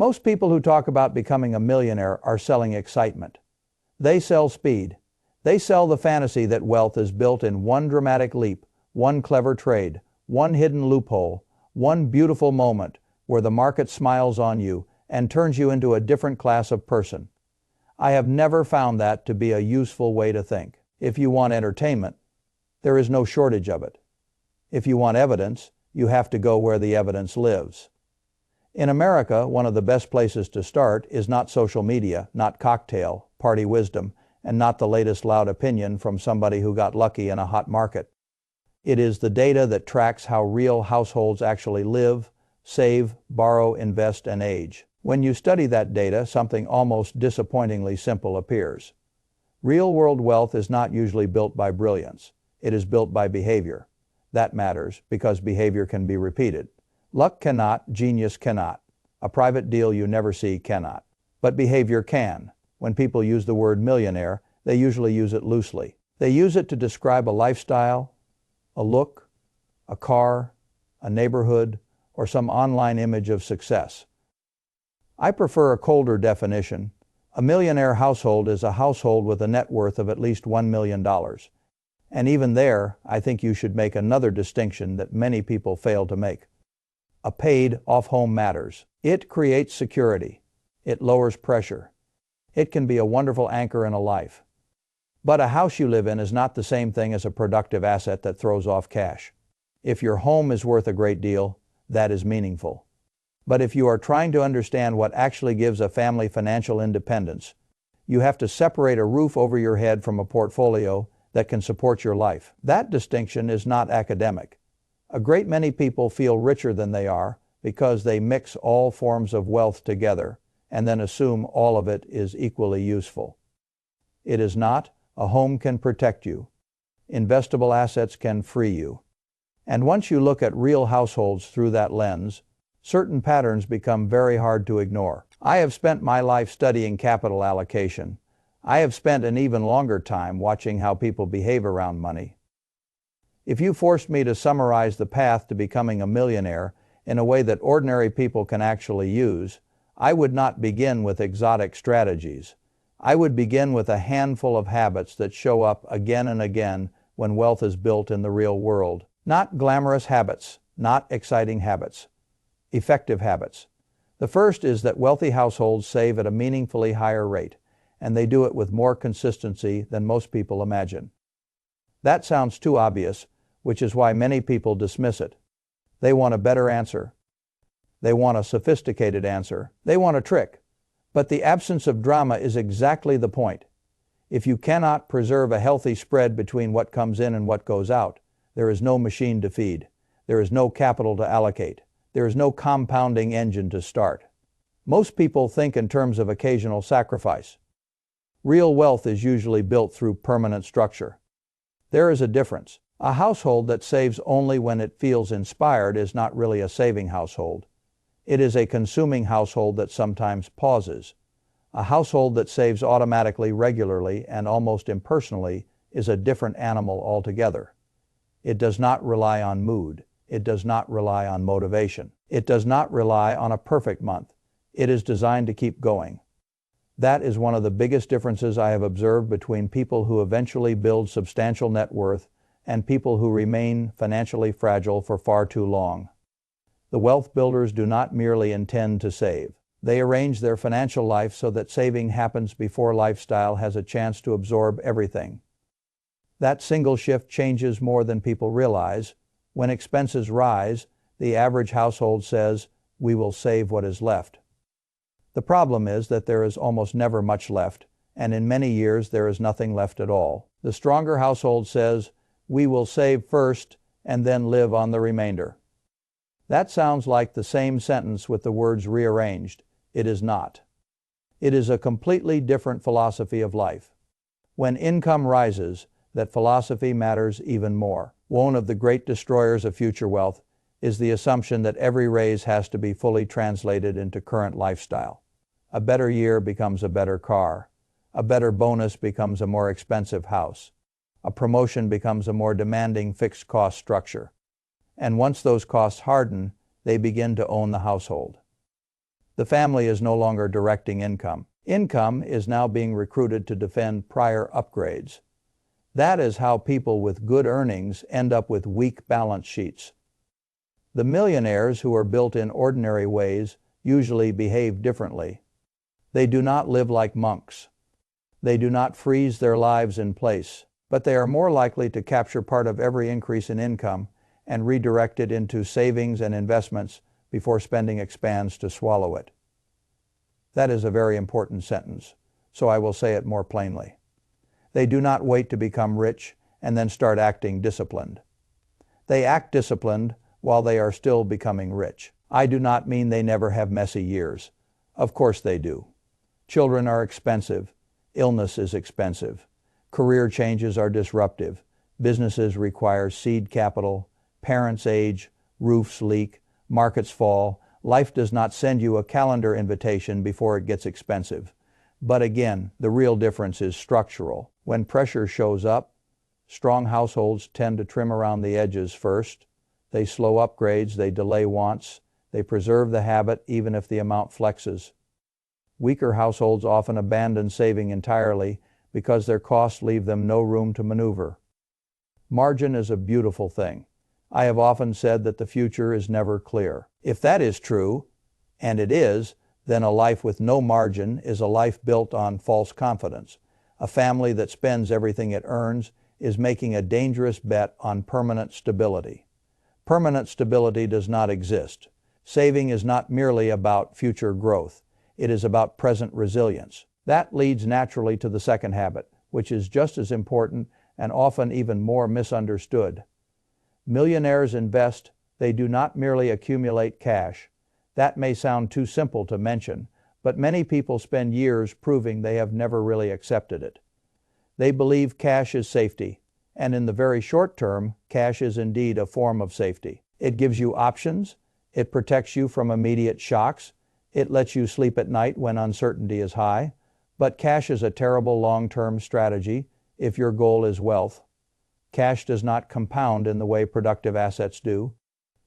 Most people who talk about becoming a millionaire are selling excitement. They sell speed. They sell the fantasy that wealth is built in one dramatic leap, one clever trade, one hidden loophole, one beautiful moment where the market smiles on you and turns you into a different class of person. I have never found that to be a useful way to think. If you want entertainment, there is no shortage of it. If you want evidence, you have to go where the evidence lives. In America, one of the best places to start is not social media, not cocktail, party wisdom, and not the latest loud opinion from somebody who got lucky in a hot market. It is the data that tracks how real households actually live, save, borrow, invest, and age. When you study that data, something almost disappointingly simple appears. Real-world wealth is not usually built by brilliance. It is built by behavior. That matters because behavior can be repeated. Luck cannot, genius cannot. A private deal you never see cannot. But behavior can. When people use the word millionaire, they usually use it loosely. They use it to describe a lifestyle, a look, a car, a neighborhood, or some online image of success. I prefer a colder definition. A millionaire household is a household with a net worth of at least $1 million. And even there, I think you should make another distinction that many people fail to make. A paid-off home matters. It creates security. It lowers pressure. It can be a wonderful anchor in a life. But a house you live in is not the same thing as a productive asset that throws off cash. If your home is worth a great deal, that is meaningful. But if you are trying to understand what actually gives a family financial independence, you have to separate a roof over your head from a portfolio that can support your life. That distinction is not academic. A great many people feel richer than they are because they mix all forms of wealth together and then assume all of it is equally useful. It is not. A home can protect you. Investable assets can free you. And once you look at real households through that lens, certain patterns become very hard to ignore. I have spent my life studying capital allocation. I have spent an even longer time watching how people behave around money. If you forced me to summarize the path to becoming a millionaire in a way that ordinary people can actually use, I would not begin with exotic strategies. I would begin with a handful of habits that show up again and again when wealth is built in the real world. Not glamorous habits, not exciting habits. Effective habits. The first is that wealthy households save at a meaningfully higher rate, and they do it with more consistency than most people imagine. That sounds too obvious, which is why many people dismiss it. They want a better answer. They want a sophisticated answer. They want a trick. But the absence of drama is exactly the point. If you cannot preserve a healthy spread between what comes in and what goes out, there is no machine to feed. There is no capital to allocate. There is no compounding engine to start. Most people think in terms of occasional sacrifice. Real wealth is usually built through permanent structure. There is a difference. A household that saves only when it feels inspired is not really a saving household. It is a consuming household that sometimes pauses. A household that saves automatically, regularly, and almost impersonally is a different animal altogether. It does not rely on mood. It does not rely on motivation. It does not rely on a perfect month. It is designed to keep going. That is one of the biggest differences I have observed between people who eventually build substantial net worth and people who remain financially fragile for far too long. The wealth builders do not merely intend to save. They arrange their financial life so that saving happens before lifestyle has a chance to absorb everything. That single shift changes more than people realize. When expenses rise, the average household says, "We will save what is left." The problem is that there is almost never much left, and in many years there is nothing left at all. The stronger household says, "We will save first and then live on the remainder." That sounds like the same sentence with the words rearranged. It is not. It is a completely different philosophy of life. When income rises, that philosophy matters even more. One of the great destroyers of future wealth is the assumption that every raise has to be fully translated into current lifestyle. A better year becomes a better car. A better bonus becomes a more expensive house. A promotion becomes a more demanding fixed cost structure. And once those costs harden, they begin to own the household. The family is no longer directing income. Income is now being recruited to defend prior upgrades. That is how people with good earnings end up with weak balance sheets. The millionaires who are built in ordinary ways usually behave differently. They do not live like monks. They do not freeze their lives in place, but they are more likely to capture part of every increase in income and redirect it into savings and investments before spending expands to swallow it. That is a very important sentence, so I will say it more plainly. They do not wait to become rich and then start acting disciplined. They act disciplined while they are still becoming rich. I do not mean they never have messy years. Of course they do. Children are expensive. Illness is expensive. Career changes are disruptive. Businesses require seed capital. Parents age. Roofs leak. Markets fall. Life does not send you a calendar invitation before it gets expensive. But again, the real difference is structural. When pressure shows up, strong households tend to trim around the edges first. They slow upgrades, they delay wants, they preserve the habit even if the amount flexes. Weaker households often abandon saving entirely because their costs leave them no room to maneuver. Margin is a beautiful thing. I have often said that the future is never clear. If that is true, and it is, then a life with no margin is a life built on false confidence. A family that spends everything it earns is making a dangerous bet on permanent stability. Permanent stability does not exist. Saving is not merely about future growth. It is about present resilience. That leads naturally to the second habit, which is just as important and often even more misunderstood. Millionaires invest. They do not merely accumulate cash. That may sound too simple to mention, but many people spend years proving they have never really accepted it. They believe cash is safety, and in the very short term, cash is indeed a form of safety. It gives you options, it protects you from immediate shocks, it lets you sleep at night when uncertainty is high, but cash is a terrible long-term strategy if your goal is wealth. Cash does not compound in the way productive assets do.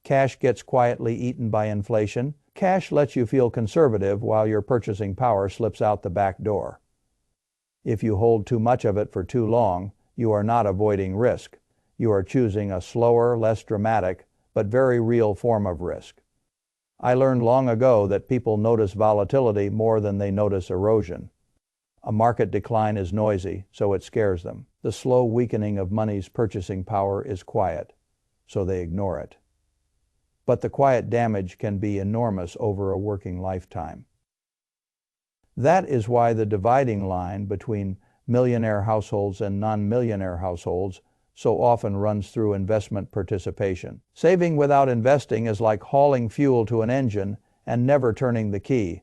Cash gets quietly eaten by inflation. Cash lets you feel conservative while your purchasing power slips out the back door. If you hold too much of it for too long, you are not avoiding risk. You are choosing a slower, less dramatic, but very real form of risk. I learned long ago that people notice volatility more than they notice erosion. A market decline is noisy, so it scares them. The slow weakening of money's purchasing power is quiet, so they ignore it. But the quiet damage can be enormous over a working lifetime. That is why the dividing line between millionaire households and non-millionaire households so often runs through investment participation. Saving without investing is like hauling fuel to an engine and never turning the key.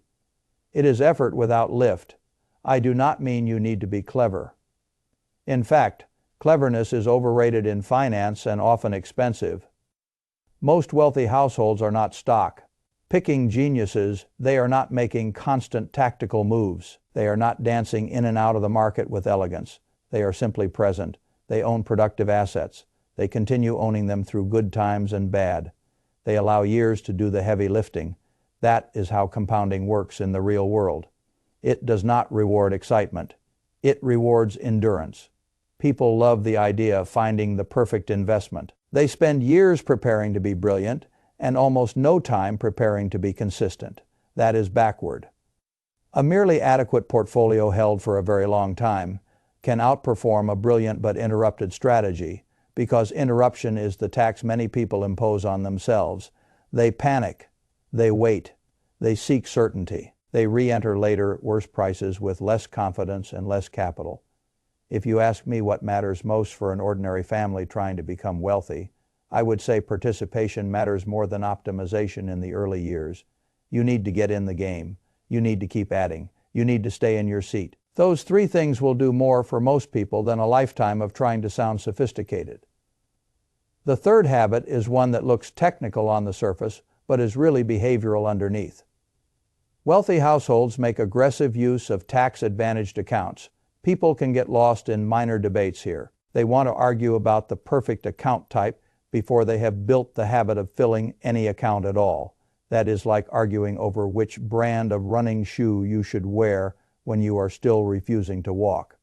It is effort without lift. I do not mean you need to be clever. In fact, cleverness is overrated in finance and often expensive. Most wealthy households are not stock picking geniuses. They are not making constant tactical moves. They are not dancing in and out of the market with elegance. They are simply present. They own productive assets. They continue owning them through good times and bad. They allow years to do the heavy lifting. That is how compounding works in the real world. It does not reward excitement. It rewards endurance. People love the idea of finding the perfect investment. They spend years preparing to be brilliant and almost no time preparing to be consistent. That is backward. A merely adequate portfolio held for a very long time can outperform a brilliant but interrupted strategy because interruption is the tax many people impose on themselves. They panic. They wait. They seek certainty. They re-enter later at worse prices with less confidence and less capital. If you ask me what matters most for an ordinary family trying to become wealthy, I would say participation matters more than optimization in the early years. You need to get in the game. You need to keep adding. You need to stay in your seat. Those three things will do more for most people than a lifetime of trying to sound sophisticated. The third habit is one that looks technical on the surface, but is really behavioral underneath. Wealthy households make aggressive use of tax-advantaged accounts. People can get lost in minor debates here. They want to argue about the perfect account type before they have built the habit of filling any account at all. That is like arguing over which brand of running shoe you should wear when you are still refusing to walk.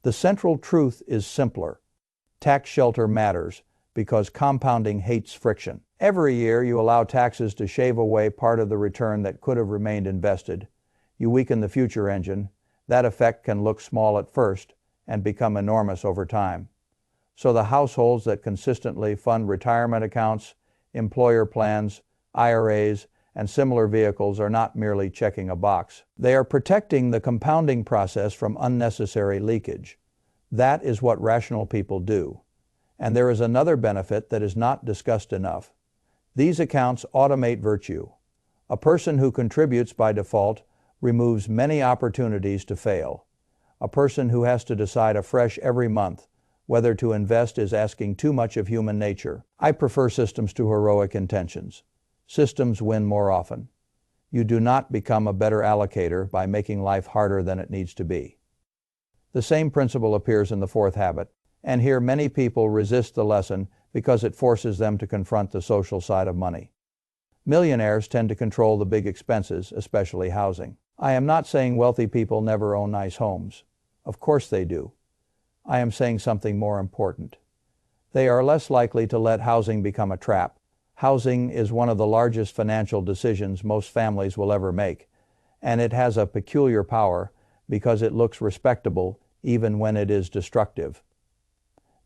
The central truth is simpler. Tax shelter matters because compounding hates friction. Every year you allow taxes to shave away part of the return that could have remained invested. You weaken the future engine. That effect can look small at first and become enormous over time. So the households that consistently fund retirement accounts, employer plans, IRAs, and similar vehicles are not merely checking a box. They are protecting the compounding process from unnecessary leakage. That is what rational people do. And there is another benefit that is not discussed enough. These accounts automate virtue. A person who contributes by default removes many opportunities to fail. A person who has to decide afresh every month whether to invest is asking too much of human nature. I prefer systems to heroic intentions. Systems win more often. You do not become a better allocator by making life harder than it needs to be. The same principle appears in the fourth habit, and here many people resist the lesson because it forces them to confront the social side of money. Millionaires tend to control the big expenses, especially housing. I am not saying wealthy people never own nice homes. Of course they do. I am saying something more important. They are less likely to let housing become a trap. Housing is one of the largest financial decisions most families will ever make, and it has a peculiar power because it looks respectable even when it is destructive.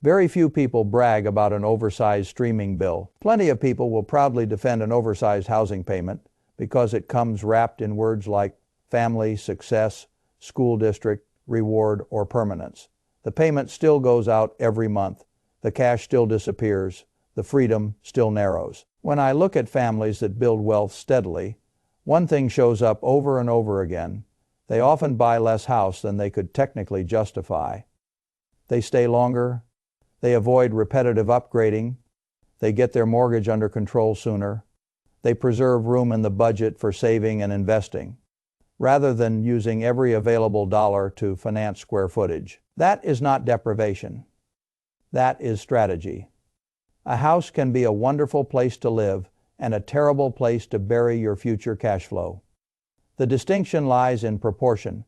Very few people brag about an oversized streaming bill. Plenty of people will proudly defend an oversized housing payment because it comes wrapped in words like family, success, school district, reward, or permanence. The payment still goes out every month. The cash still disappears. The freedom still narrows. When I look at families that build wealth steadily, one thing shows up over and over again. They often buy less house than they could technically justify. They stay longer. They avoid repetitive upgrading. They get their mortgage under control sooner. They preserve room in the budget for saving and investing, rather than using every available dollar to finance square footage. That is not deprivation. That is strategy. A house can be a wonderful place to live and a terrible place to bury your future cash flow. The distinction lies in proportion.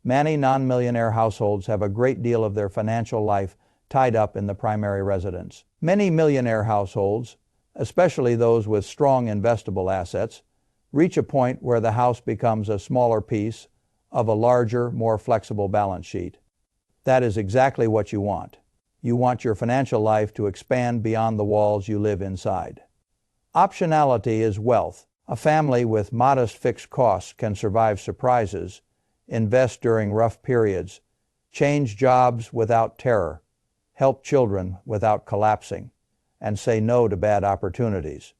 Many non-millionaire households have a great deal of their financial life tied up in the primary residence. Many millionaire households, especially those with strong investable assets, reach a point where the house becomes a smaller piece of a larger, more flexible balance sheet. That is exactly what you want. You want your financial life to expand beyond the walls you live inside. Optionality is wealth. A family with modest fixed costs can survive surprises, invest during rough periods, change jobs without terror, help children without collapsing, and say no to bad opportunities.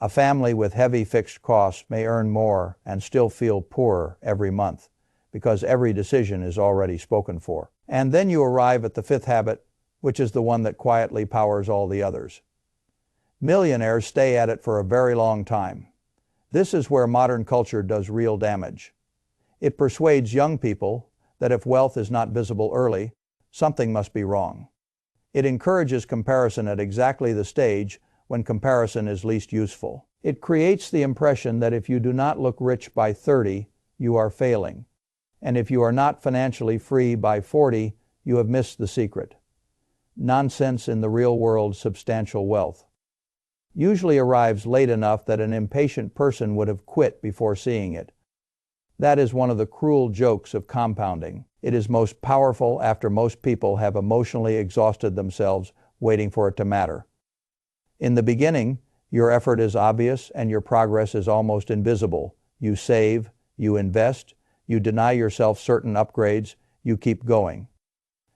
A family with heavy fixed costs may earn more and still feel poorer every month because every decision is already spoken for. And then you arrive at the fifth habit, which is the one that quietly powers all the others. Millionaires stay at it for a very long time. This is where modern culture does real damage. It persuades young people that if wealth is not visible early, something must be wrong. It encourages comparison at exactly the stage when comparison is least useful. It creates the impression that if you do not look rich by 30, you are failing. And if you are not financially free by 40, you have missed the secret. Nonsense in the real world. Substantial wealth usually arrives late enough that an impatient person would have quit before seeing it. That is one of the cruel jokes of compounding. It is most powerful after most people have emotionally exhausted themselves waiting for it to matter. In the beginning, your effort is obvious and your progress is almost invisible. You save, you invest, you deny yourself certain upgrades, you keep going.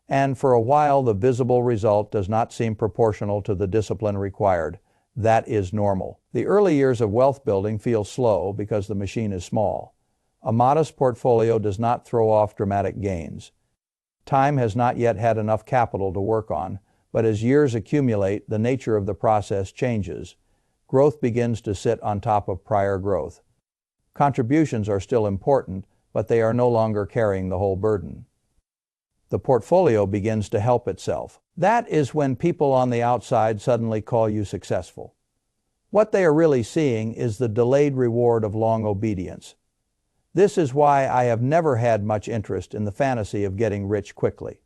And for a while, the visible result does not seem proportional to the discipline required. That is normal. The early years of wealth building feel slow because the machine is small. A modest portfolio does not throw off dramatic gains. Time has not yet had enough capital to work on, but as years accumulate, the nature of the process changes. Growth begins to sit on top of prior growth. Contributions are still important, but they are no longer carrying the whole burden. The portfolio begins to help itself. That is when people on the outside suddenly call you successful. What they are really seeing is the delayed reward of long obedience. This is why I have never had much interest in the fantasy of getting rich quickly.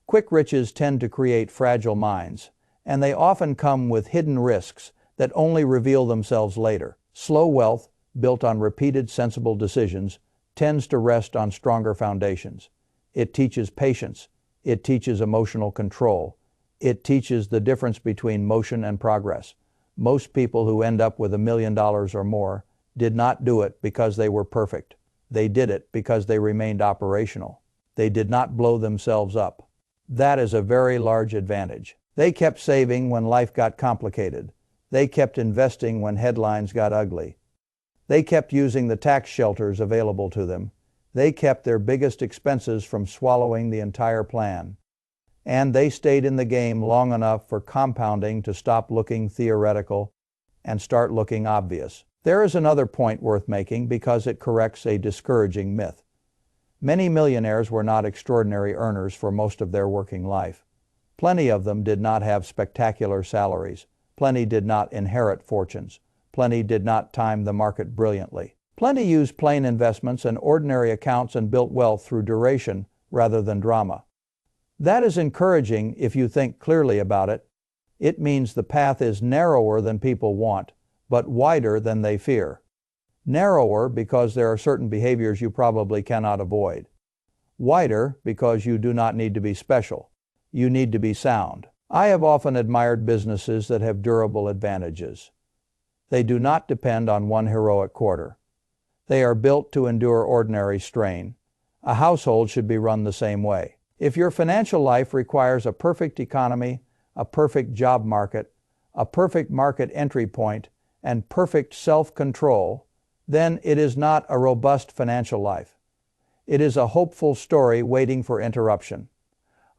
Quick riches tend to create fragile minds, and they often come with hidden risks that only reveal themselves later. Slow wealth, built on repeated sensible decisions, tends to rest on stronger foundations. It teaches patience. It teaches emotional control. It teaches the difference between motion and progress. Most people who end up with $1 million or more did not do it because they were perfect. They did it because they remained operational. They did not blow themselves up. That is a very large advantage. They kept saving when life got complicated. They kept investing when headlines got ugly. They kept using the tax shelters available to them. They kept their biggest expenses from swallowing the entire plan. And they stayed in the game long enough for compounding to stop looking theoretical and start looking obvious. There is another point worth making because it corrects a discouraging myth. Many millionaires were not extraordinary earners for most of their working life. Plenty of them did not have spectacular salaries. Plenty did not inherit fortunes. Plenty did not time the market brilliantly. Plenty used plain investments and ordinary accounts and built wealth through duration rather than drama. That is encouraging if you think clearly about it. It means the path is narrower than people want, but wider than they fear. Narrower because there are certain behaviors you probably cannot avoid. Wider because you do not need to be special. You need to be sound. I have often admired businesses that have durable advantages. They do not depend on one heroic quarter. They are built to endure ordinary strain. A household should be run the same way. If your financial life requires a perfect economy, a perfect job market, a perfect market entry point, and perfect self-control, then it is not a robust financial life. It is a hopeful story waiting for interruption.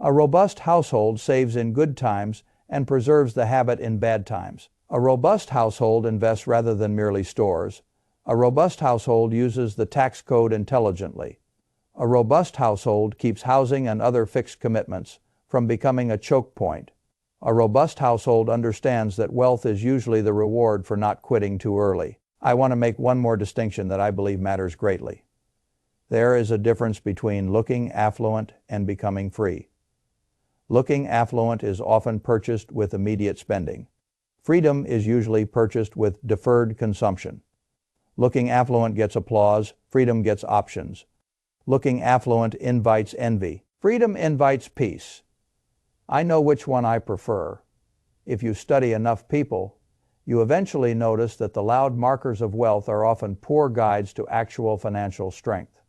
A robust household saves in good times and preserves the habit in bad times. A robust household invests rather than merely stores. A robust household uses the tax code intelligently. A robust household keeps housing and other fixed commitments from becoming a choke point. A robust household understands that wealth is usually the reward for not quitting too early. I want to make one more distinction that I believe matters greatly. There is a difference between looking affluent and becoming free. Looking affluent is often purchased with immediate spending. Freedom is usually purchased with deferred consumption. Looking affluent gets applause, freedom gets options. Looking affluent invites envy. Freedom invites peace. I know which one I prefer. If you study enough people, you eventually notice that the loud markers of wealth are often poor guides to actual financial strength.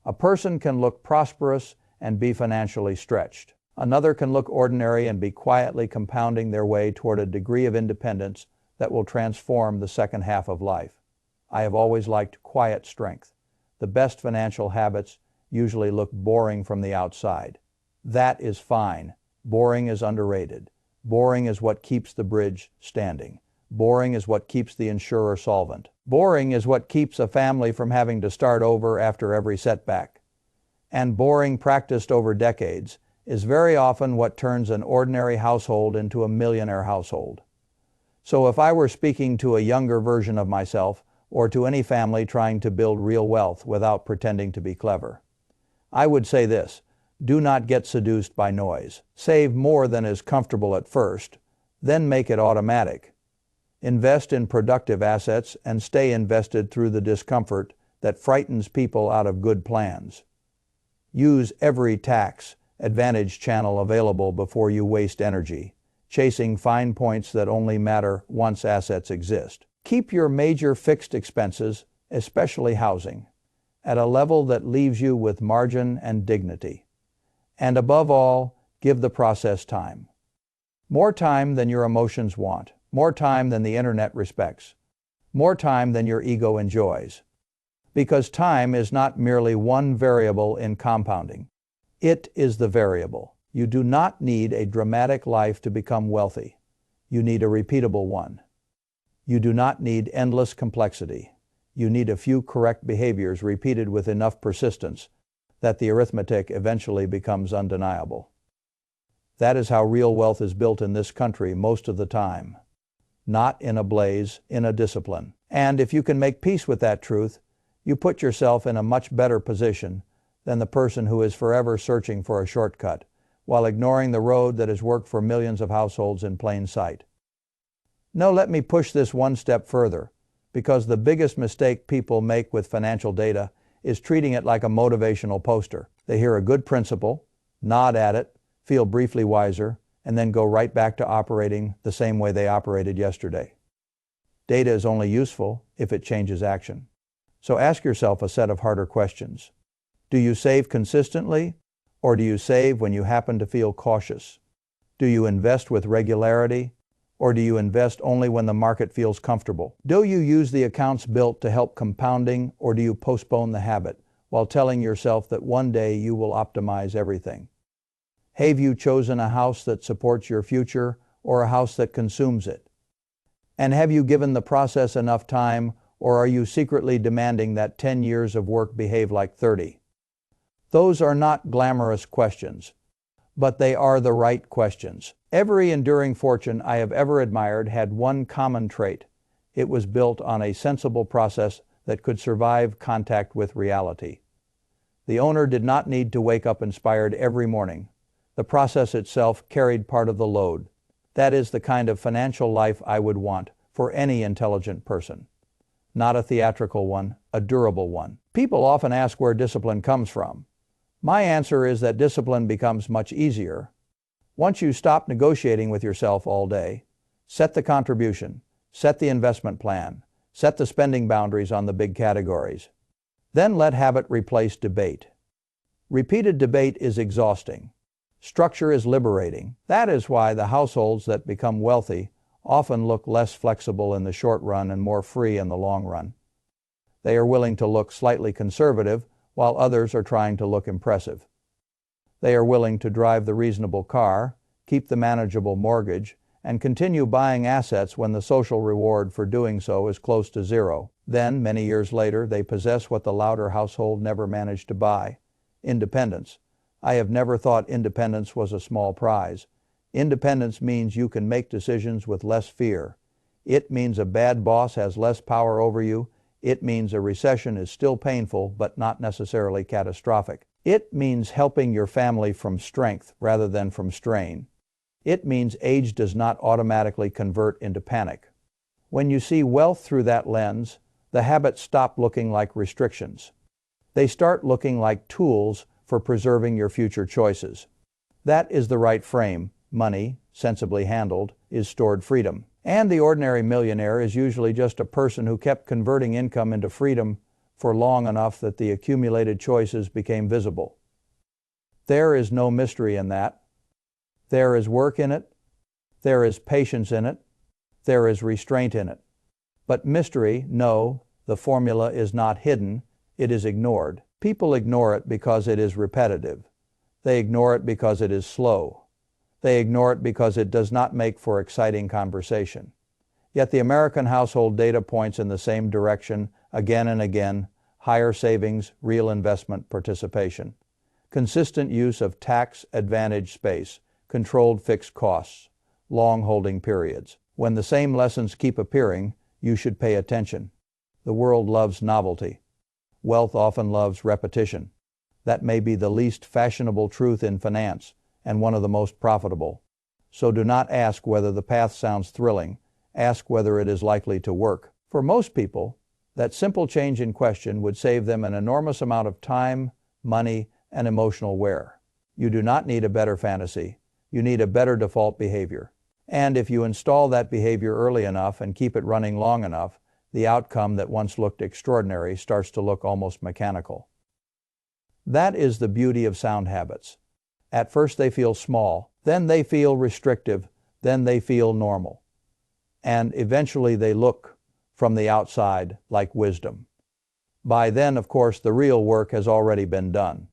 A person can look prosperous and be financially stretched. Another can look ordinary and be quietly compounding their way toward a degree of independence that will transform the second half of life. I have always liked quiet strength. The best financial habits usually look boring from the outside. That is fine. Boring is underrated. Boring is what keeps the bridge standing. Boring is what keeps the insurer solvent. Boring is what keeps a family from having to start over after every setback. And boring practiced over decades is very often what turns an ordinary household into a millionaire household. So if I were speaking to a younger version of myself, or to any family trying to build real wealth without pretending to be clever, I would say this: do not get seduced by noise. Save more than is comfortable at first, then make it automatic. Invest in productive assets and stay invested through the discomfort that frightens people out of good plans. Use every tax advantage channel available before you waste energy, chasing fine points that only matter once assets exist. Keep your major fixed expenses, especially housing, at a level that leaves you with margin and dignity. And above all, give the process time. More time than your emotions want. More time than the internet respects. More time than your ego enjoys. Because time is not merely one variable in compounding. It is the variable. You do not need a dramatic life to become wealthy. You need a repeatable one. You do not need endless complexity. You need a few correct behaviors repeated with enough persistence that the arithmetic eventually becomes undeniable. That is how real wealth is built in this country most of the time. not in a blaze, in a discipline. And if you can make peace with that truth, you put yourself in a much better position than the person who is forever searching for a shortcut, while ignoring the road that has worked for millions of households in plain sight. No, let me push this one step further, because the biggest mistake people make with financial data is treating it like a motivational poster. They hear a good principle, nod at it, feel briefly wiser, and then go right back to operating the same way they operated yesterday. Data is only useful if it changes action. So ask yourself a set of harder questions. Do you save consistently, or do you save when you happen to feel cautious? Do you invest with regularity, or do you invest only when the market feels comfortable? Do you use the accounts built to help compounding, or do you postpone the habit while telling yourself that one day you will optimize everything? Have you chosen a house that supports your future or a house that consumes it? And have you given the process enough time, or are you secretly demanding that 10 years of work behave like 30? Those are not glamorous questions, but they are the right questions. Every enduring fortune I have ever admired had one common trait. It was built on a sensible process that could survive contact with reality. The owner did not need to wake up inspired every morning. The process itself carried part of the load. That is the kind of financial life I would want for any intelligent person. Not a theatrical one, a durable one. People often ask where discipline comes from. My answer is that discipline becomes much easier once you stop negotiating with yourself all day. Set the contribution, set the investment plan, set the spending boundaries on the big categories. Then let habit replace debate. Repeated debate is exhausting. Structure is liberating. That is why the households that become wealthy often look less flexible in the short run and more free in the long run. They are willing to look slightly conservative, while others are trying to look impressive. They are willing to drive the reasonable car, keep the manageable mortgage, and continue buying assets when the social reward for doing so is close to zero. Then, many years later, they possess what the louder household never managed to buy: independence. I have never thought independence was a small prize. Independence means you can make decisions with less fear. It means a bad boss has less power over you. It means a recession is still painful, but not necessarily catastrophic. It means helping your family from strength rather than from strain. It means age does not automatically convert into panic. When you see wealth through that lens, the habits stop looking like restrictions. They start looking like tools for preserving your future choices. That is the right frame. Money, sensibly handled, is stored freedom. And the ordinary millionaire is usually just a person who kept converting income into freedom for long enough that the accumulated choices became visible. There is no mystery in that. There is work in it. There is patience in it. There is restraint in it. But mystery, no, the formula is not hidden, it is ignored. People ignore it because it is repetitive. They ignore it because it is slow. They ignore it because it does not make for exciting conversation. Yet the American household data points in the same direction again and again: higher savings, real investment participation, consistent use of tax-advantaged space, controlled fixed costs, long holding periods. When the same lessons keep appearing, you should pay attention. The world loves novelty. Wealth often loves repetition. That may be the least fashionable truth in finance, and one of the most profitable. So do not ask whether the path sounds thrilling. Ask whether it is likely to work. For most people, that simple change in question would save them an enormous amount of time, money, and emotional wear. You do not need a better fantasy. You need a better default behavior. And if you install that behavior early enough and keep it running long enough, the outcome that once looked extraordinary starts to look almost mechanical. That is the beauty of sound habits. At first they feel small, then they feel restrictive, then they feel normal. And eventually they look, from the outside, like wisdom. By then, of course, the real work has already been done.